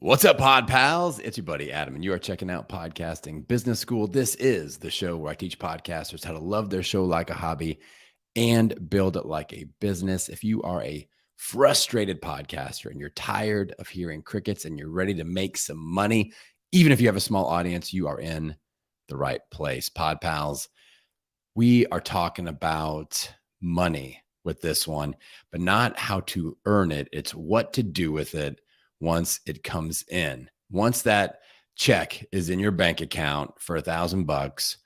What's up, Pod Pals? It's your buddy Adam, and you are checking out Podcasting Business School. This is the show where I teach podcasters how to love their show like a hobby and build it like a business. If you are a frustrated podcaster and you're tired of hearing crickets and you're ready to make some money, even if you have a small audience, you are in the right place. Pod Pals, we are talking about money with this one, but not how to earn it. It's what to do with it once it comes in. Once that check is in your bank account for $1,000,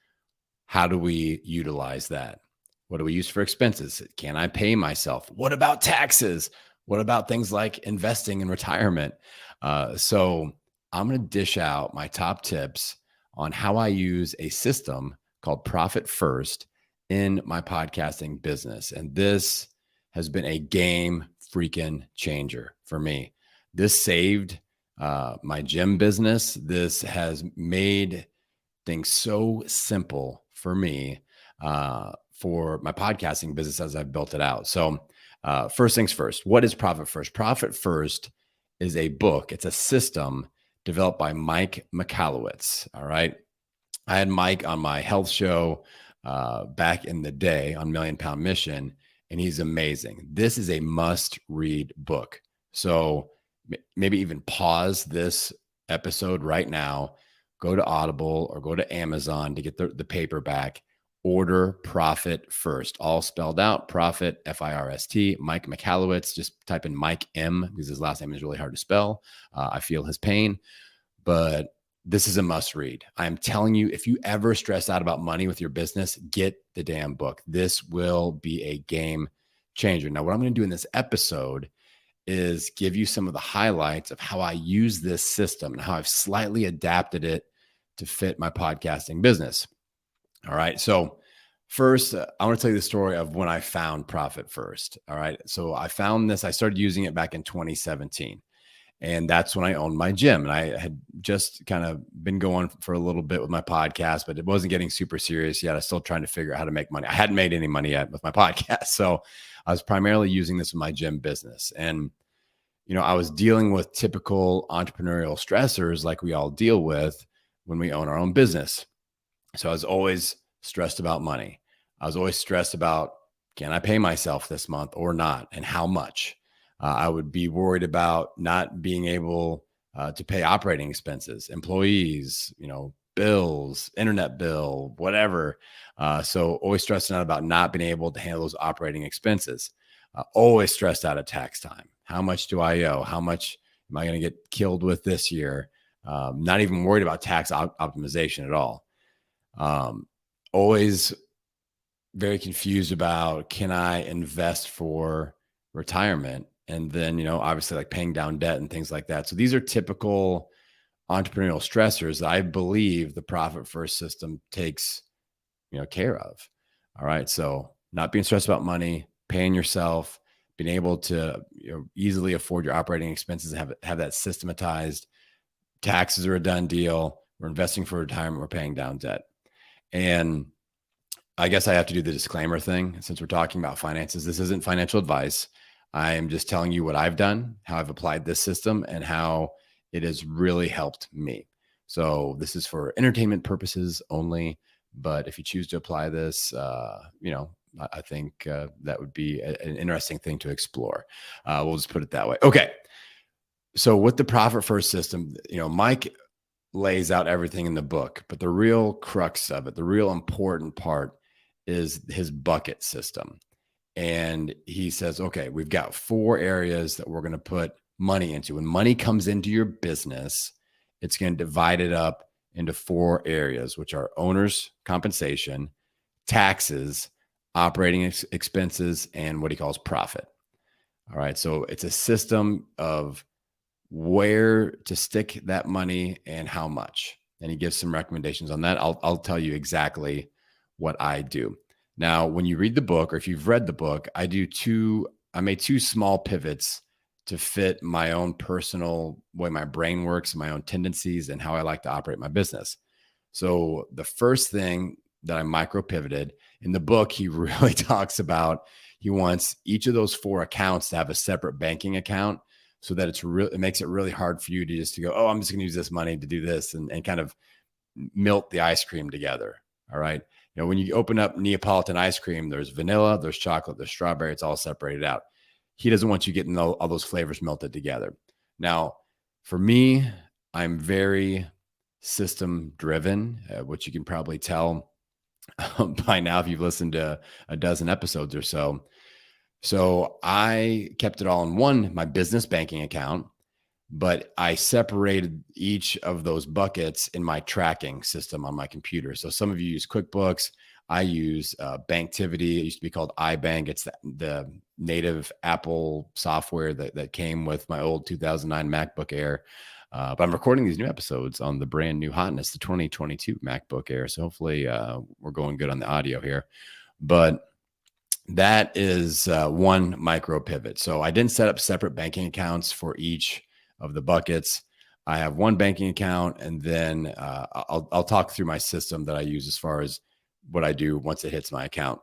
how do we utilize that? What do we use for expenses? Can I pay myself? What about taxes? What about things like investing in retirement? So I'm going to dish out my top tips on how I use a system called Profit First in my podcasting business. And this has been a game freaking changer for me. This saved my gym business. This has made things so simple for me for my podcasting business as I've built it out. So first things first, what is Profit First? Profit First is a book. It's a system developed by Mike Michalowicz. All right. I had Mike on my health show back in the day on Million Pound Mission, and he's amazing. This is a must-read book. So maybe even pause this episode right now, go to Audible or go to Amazon to get the paperback, order Profit First, all spelled out, Profit, F-I-R-S-T, Mike Michalowicz. Just type in Mike M because his last name is really hard to spell. I feel his pain, but this is a must read. I'm telling you, if you ever stress out about money with your business, get the damn book. This will be a game changer. Now, what I'm going to do in this episode is give you some of the highlights of how I use this system and how I've slightly adapted it to fit my podcasting business. All right. So first, I want to tell you the story of when I found Profit First. All right. So I found this, I started using it back in 2017. And that's when I owned my gym. And I had just kind of been going for a little bit with my podcast, but it wasn't getting super serious yet. I was still trying to figure out how to make money. I hadn't made any money yet with my podcast. So I was primarily using this in my gym business. And, you know, I was dealing with typical entrepreneurial stressors like we all deal with when we own our own business. So I was always stressed about money. I was always stressed about, can I pay myself this month or not? And how much? I would be worried about not being able to pay operating expenses, employees, you know, bills, internet bill, whatever. So always stressing out about not being able to handle those operating expenses. Always stressed out at tax time. How much do I owe? How much am I going to get killed with this year? Not even worried about tax optimization at all. Always very confused about, can I invest for retirement? And then, you know, obviously like paying down debt and things like that. So these are typical entrepreneurial stressors that I believe the Profit First system takes, you know, care of. All right. So not being stressed about money, paying yourself, being able to, you know, easily afford your operating expenses, have that systematized. Taxes are a done deal. We're investing for retirement. We're paying down debt. And I guess I have to do the disclaimer thing since we're talking about finances. This isn't financial advice. I am just telling you what I've done, how I've applied this system, and how it has really helped me. So this is for entertainment purposes only. But if you choose to apply this, you know, I think that would be an interesting thing to explore. We'll just put it that way. Okay. So with the Profit First system, you know, Mike lays out everything in the book, but the real crux of it, the real important part is his bucket system. And he says, okay, we've got 4 areas that we're going to put money into. When money comes into your business, it's going to divide it up into 4 areas, which are owner's compensation, taxes, operating expenses, and what he calls profit. All right. So it's a system of where to stick that money and how much. And he gives some recommendations on that. I'll tell you exactly what I do. Now, when you read the book, or if you've read the book, I made 2 small pivots to fit my own personal way my brain works, my own tendencies, and how I like to operate my business. So the first thing that I micro pivoted in the book, he really talks about, he wants each of those 4 accounts to have a separate banking account, so that it makes it really hard for you to just to go, oh, I'm just going to use this money to do this and kind of melt the ice cream together. All right. When you open up Neapolitan ice cream, there's vanilla, there's chocolate, there's strawberry. It's all separated out. He doesn't want you getting all those flavors melted together. Now, for me, I'm very system driven, which you can probably tell by now if you've listened to a dozen episodes or so. So I kept it all in my business banking account, but I separated each of those buckets in my tracking system on my computer. So some of you use QuickBooks. I use Banktivity. It used to be called iBank. It's the native Apple software that came with my old 2009 MacBook Air. But I'm recording these new episodes on the brand new hotness, the 2022 MacBook Air. So hopefully we're going good on the audio here. But that is one micro pivot. So I didn't set up separate banking accounts for each of the buckets. I have one banking account, and then I'll talk through my system that I use as far as what I do once it hits my account.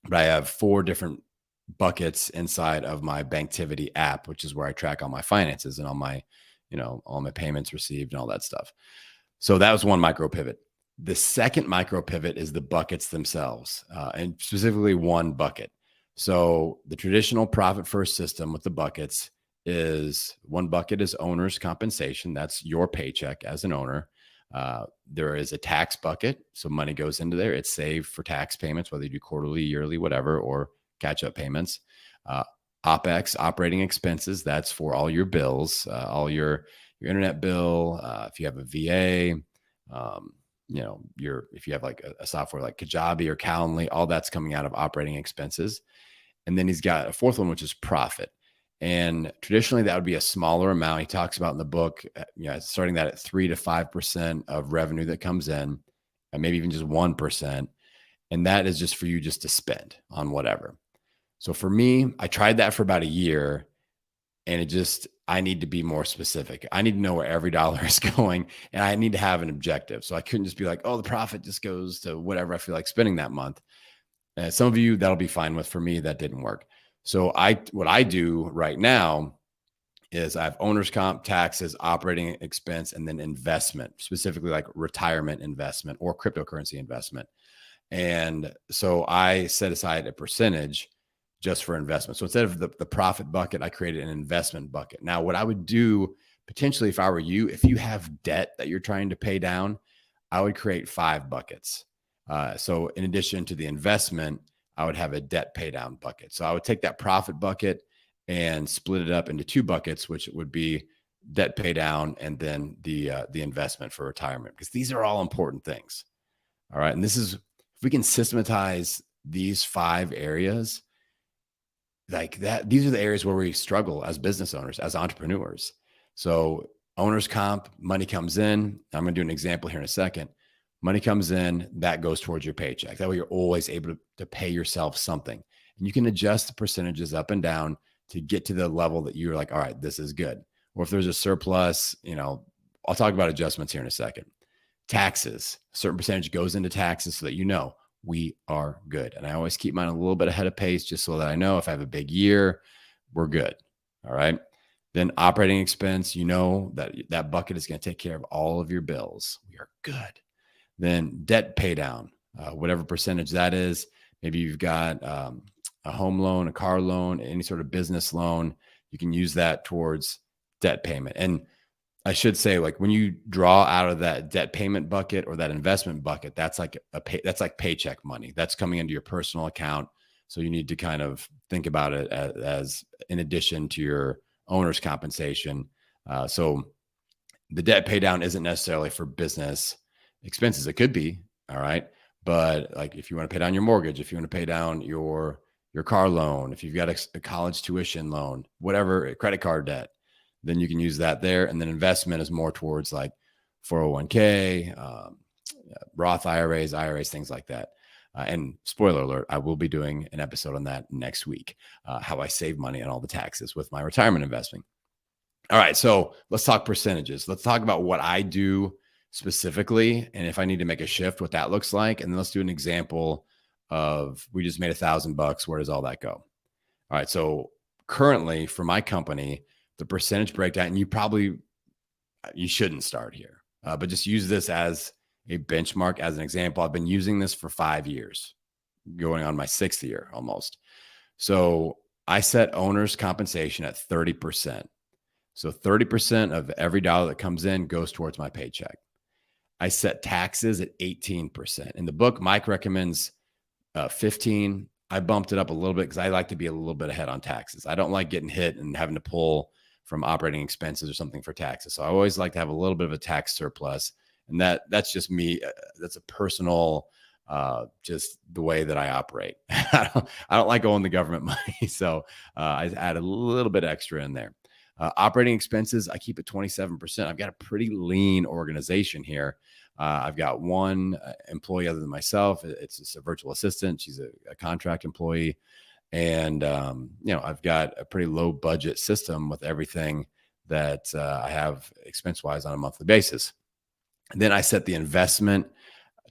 But I have 4 different buckets inside of my Banktivity app, which is where I track all my finances and all my payments received and all that stuff. So that was one micro pivot. The second micro pivot is the buckets themselves, and specifically one bucket. So the traditional profit first system with the buckets is one bucket is owner's compensation. That's your paycheck as an owner. There is a tax bucket. So money goes into there. It's saved for tax payments, whether you do quarterly, yearly, whatever, or catch up payments. OpEx, operating expenses. That's for all your bills, all your internet bill. If you have a VA, if you have like a software like Kajabi or Calendly, all that's coming out of operating expenses. And then he's got a fourth one, which is profit. And traditionally that would be a smaller amount. He talks about in the book, starting that at 3 to 5% of revenue that comes in, and maybe even just 1%. And that is just for you just to spend on whatever. So for me, I tried that for about a year, and I need to be more specific. I need to know where every dollar is going, and I need to have an objective. So I couldn't just be like, oh, the profit just goes to whatever I feel like spending that month. Some of you, that'll be fine with. For me, that didn't work. So what I do right now is I have owner's comp, taxes, operating expense, and then investment, specifically like retirement investment or cryptocurrency investment. And so I set aside a percentage just for investment. So instead of the profit bucket, I created an investment bucket. Now, what I would do potentially if I were you, if you have debt that you're trying to pay down, I would create 5 buckets. So in addition to the investment, I would have a debt pay down bucket. So I would take that profit bucket and split it up into 2 buckets, which would be debt pay down and then the investment for retirement, because these are all important things. All right. And if we can systematize these 5 areas like that, these are the areas where we struggle as business owners, as entrepreneurs. So owner's comp, money comes in. I'm going to do an example here in a second. Money comes in, that goes towards your paycheck. That way you're always able to pay yourself something. And you can adjust the percentages up and down to get to the level that you're like, all right, this is good. Or if there's a surplus, I'll talk about adjustments here in a second. Taxes, a certain percentage goes into taxes so that we are good. And I always keep mine a little bit ahead of pace just so that I know if I have a big year, we're good. All right. Then operating expense, that bucket is going to take care of all of your bills. We are good. Then debt pay down, whatever percentage that is. Maybe you've got a home loan, a car loan, any sort of business loan. You can use that towards debt payment. And I should say, like when you draw out of that debt payment bucket or that investment bucket, that's like paycheck money. That's coming into your personal account. So you need to kind of think about it as in addition to your owner's compensation. So the debt pay down isn't necessarily for business expenses. It could be, all right. But like if you want to pay down your mortgage, if you want to pay down your car loan, if you've got a college tuition loan, whatever, credit card debt, then you can use that there. And then investment is more towards like 401k, Roth IRAs, things like that. And spoiler alert, I will be doing an episode on that next week, how I save money on all the taxes with my retirement investing. All right. So let's talk percentages. Let's talk about what I do specifically, and if I need to make a shift, what that looks like. And then let's do an example of, we just made $1,000. Where does all that go? All right. So currently for my company, the percentage breakdown, and you shouldn't start here, but just use this as a benchmark, as an example. I've been using this for 5 years, going on my 6th year almost. So I set owner's compensation at 30%. So 30% of every dollar that comes in goes towards my paycheck. I set taxes at 18%. In the book, Mike recommends 15. I bumped it up a little bit because I like to be a little bit ahead on taxes. I don't like getting hit and having to pull from operating expenses or something for taxes. So I always like to have a little bit of a tax surplus. And that's just me. That's a personal, just the way that I operate. I don't like owing the government money. So I add a little bit extra in there. Operating expenses, I keep at 27%. I've got a pretty lean organization here. I've got one employee other than myself. It's just a virtual assistant. She's a contract employee. And, I've got a pretty low budget system with everything that I have expense-wise on a monthly basis. And then I set the investment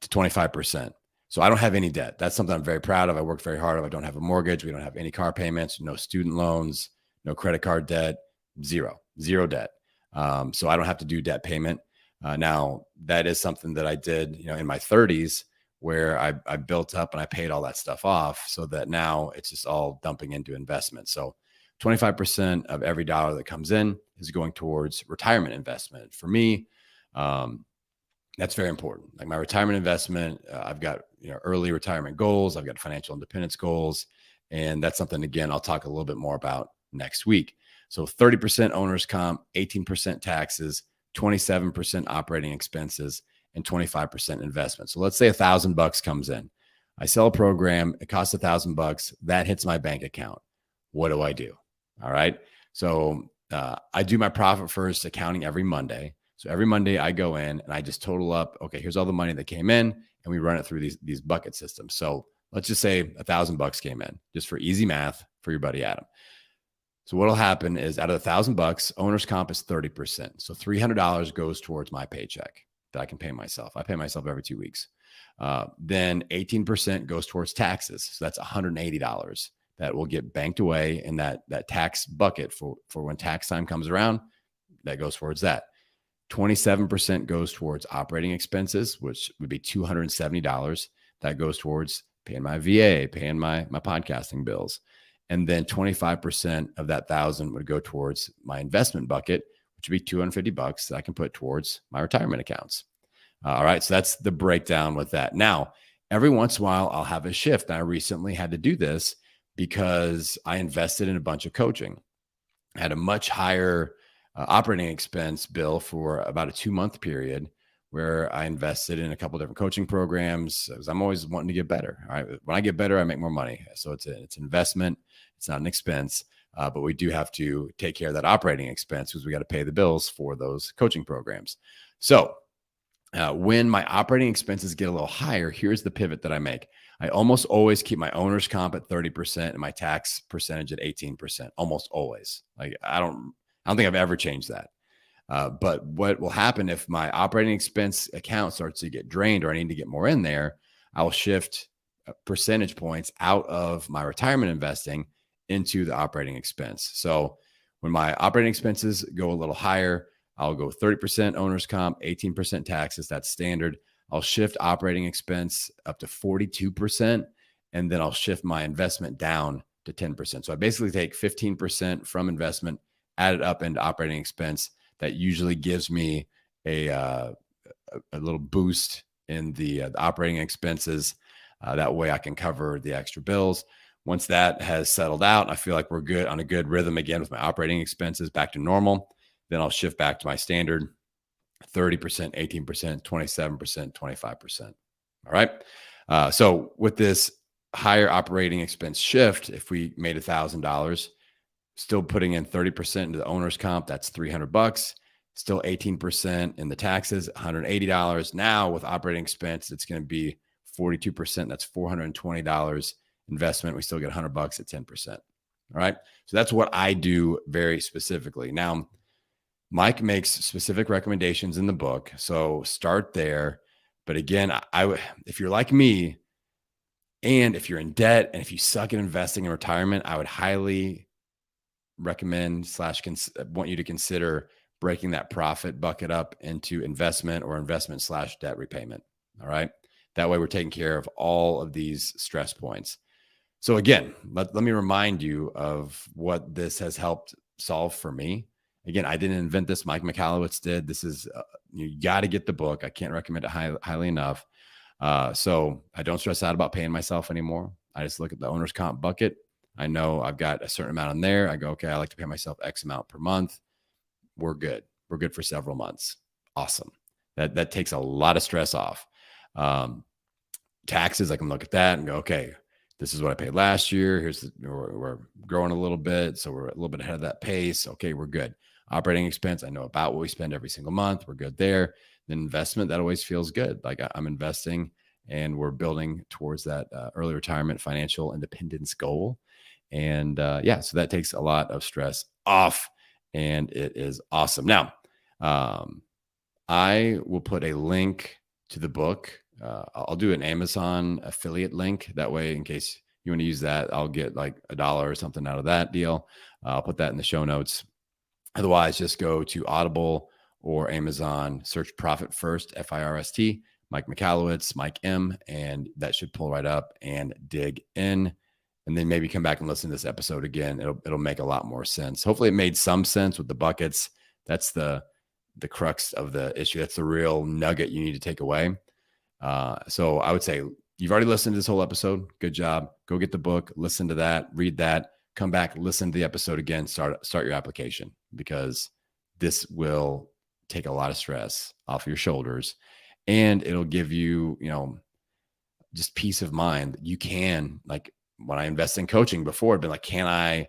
to 25%. So I don't have any debt. That's something I'm very proud of. I worked very hard. I don't have a mortgage. We don't have any car payments, no student loans, no credit card debt, zero debt. So I don't have to do debt payment. Now that is something that I did, in my 30s, where I built up and I paid all that stuff off, so that now it's just all dumping into investment. So 25% of every dollar that comes in is going towards retirement investment. For me, that's very important. Like my retirement investment, I've got early retirement goals. I've got financial independence goals. And that's something, again, I'll talk a little bit more about next week. So 30% owner's comp, 18% taxes, 27% operating expenses, and 25% investment. So let's say $1,000 comes in. I sell a program. It costs $1,000. That hits my bank account. What do I do? All right. So I do my profit first accounting every Monday. So every Monday I go in and I just total up, okay, here's all the money that came in, and we run it through these bucket systems. So let's just say $1,000 came in, just for easy math for your buddy Adam. So what'll happen is, out of $1,000, owner's comp is 30%. So $300 goes towards my paycheck that I can pay myself. I pay myself every 2 weeks. Then 18% goes towards taxes. So that's $180 that will get banked away in that tax bucket for when tax time comes around. That goes towards that. 27% goes towards operating expenses, which would be $270. That goes towards paying my VA, paying my podcasting bills. And then 25% of that 1,000 would go towards my investment bucket, which would be $250 that I can put towards my retirement accounts. All right. So that's the breakdown with that. Now, every once in a while, I'll have a shift. And I recently had to do this because I invested in a bunch of coaching. I had a much higher operating expense bill for about a 2-month period, where I invested in a couple of different coaching programs, because I'm always wanting to get better. All right. When I get better, I make more money. So it's an investment. It's not an expense, but we do have to take care of that operating expense, because we got to pay the bills for those coaching programs. So when my operating expenses get a little higher, here's the pivot that I make. I almost always keep my owner's comp at 30% and my tax percentage at 18%. Almost always. Like I don't think I've ever changed that. But what will happen if my operating expense account starts to get drained, or I need to get more in there, I'll shift percentage points out of my retirement investing into the operating expense. So when my operating expenses go a little higher, I'll go 30% owner's comp, 18% taxes. That's standard. I'll shift operating expense up to 42%, and then I'll shift my investment down to 10%. So I basically take 15% from investment, add it up into operating expense. That usually gives me a little boost in the operating expenses. That way I can cover the extra bills. Once that has settled out, I feel like we're good on a good rhythm again with my operating expenses back to normal. Then I'll shift back to my standard 30%, 18%, 27%, 25%. All right. So with this higher operating expense shift, if we made $1,000, still putting in 30% into the owner's comp, that's $300. Still 18% in the taxes, $180. Now with operating expense, it's going to be 42%. That's $420 investment. We still get $100 at 10%. All right. So that's what I do very specifically. Now, Mike makes specific recommendations in the book, so start there. But again, if you're like me, and if you're in debt, and if you suck at investing in retirement, I would highly recommend want you to consider breaking that profit bucket up into investment or investment/debt repayment. All right. That way we're taking care of all of these stress points. So again, let me remind you of what this has helped solve for me. Again, I didn't invent this. Mike Michalowicz did. This is, you got to get the book. I can't recommend it highly enough. So I don't stress out about paying myself anymore. I just look at the owner's comp bucket. I know I've got a certain amount in there. I go, okay, I like to pay myself X amount per month. We're good. We're good for several months. Awesome. That takes a lot of stress off. Taxes, I can look at that and go, okay, this is what I paid last year. We're growing a little bit. So we're a little bit ahead of that pace. Okay, we're good. Operating expense, I know about what we spend every single month. We're good there. Then investment, that always feels good. Like I'm investing and we're building towards that early retirement financial independence goal. And so that takes a lot of stress off and it is awesome. Now, I will put a link to the book. I'll do an Amazon affiliate link. That way, in case you want to use that, I'll get like $1 or something out of that deal. I'll put that in the show notes. Otherwise, just go to Audible or Amazon, search Profit First, FIRST, Mike Michalowicz, Mike M, and that should pull right up and dig in. And then maybe come back and listen to this episode again. It'll make a lot more sense. Hopefully it made some sense with the buckets. That's the crux of the issue. That's the real nugget you need to take away. So I would say you've already listened to this whole episode. Good job. Go get the book, listen to that, read that, come back, listen to the episode again, start your application, because this will take a lot of stress off your shoulders and it'll give you, just peace of mind. You can, like when I invest in coaching before, it'd been like, can I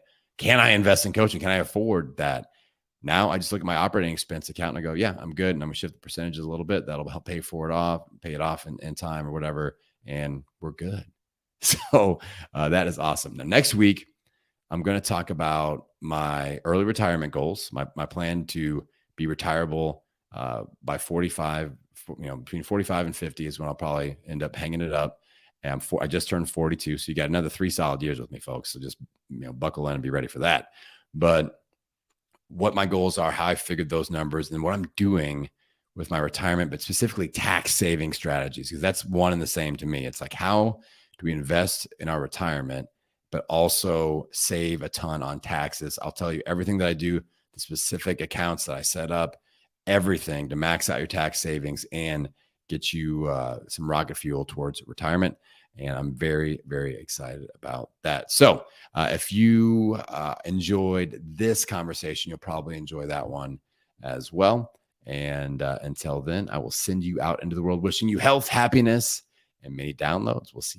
invest in coaching? Can I afford that? Now I just look at my operating expense account and I go, yeah, I'm good. And I'm gonna shift the percentages a little bit. That'll help pay it off in time or whatever. And we're good. So that is awesome. Now, next week, I'm going to talk about my early retirement goals, my plan to be retirable by 45, between 45 and 50 is when I'll probably end up hanging it up. And I just turned 42. So you got another 3 solid years with me, folks. So just, buckle in and be ready for that. But what my goals are, how I figured those numbers, and what I'm doing with my retirement, but specifically tax saving strategies, because that's one and the same to me. It's like, how do we invest in our retirement, but also save a ton on taxes? I'll tell you everything that I do, the specific accounts that I set up, everything to max out your tax savings and get you some rocket fuel towards retirement. And I'm very, very excited about that. So if you enjoyed this conversation, you'll probably enjoy that one as well. And until then, I will send you out into the world wishing you health, happiness, and many downloads. We'll see you.